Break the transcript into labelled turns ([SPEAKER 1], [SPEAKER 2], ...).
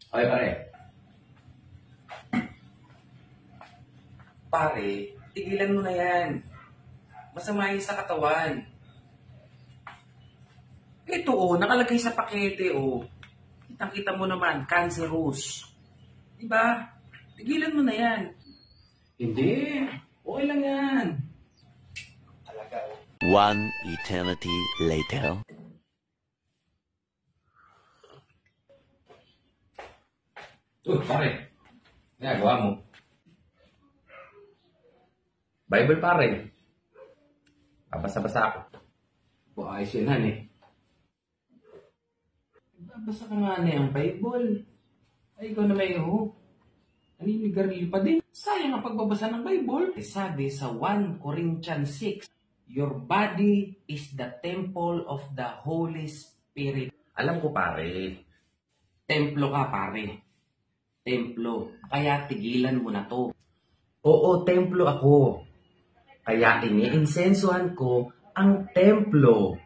[SPEAKER 1] Okay, pare. Pare, tigilan mo na yan. Masama yun sa katawan. Ito nakalagay sa pakete Kitang-kita mo naman, cancerous. Diba? Tigilan mo na yan. Hindi. Okay lang yan. Talaga
[SPEAKER 2] One eternity later.
[SPEAKER 1] Pare. Ginagawa mo. Bible, pare. Babasa-basa ako. Ayos yun, han. Babasa ka nga na yung Bible. Ay, ikaw na may naninigarilyo pa din. Sayang ang pagbabasa ng Bible. Sabi sa 1 Corinthians 6, your body is the temple of the Holy Spirit. Alam ko, pare. Templo ka, pare. Templo. Kaya tigilan mo na to. Oo, templo ako. Kaya iniinsensuhan ko ang templo.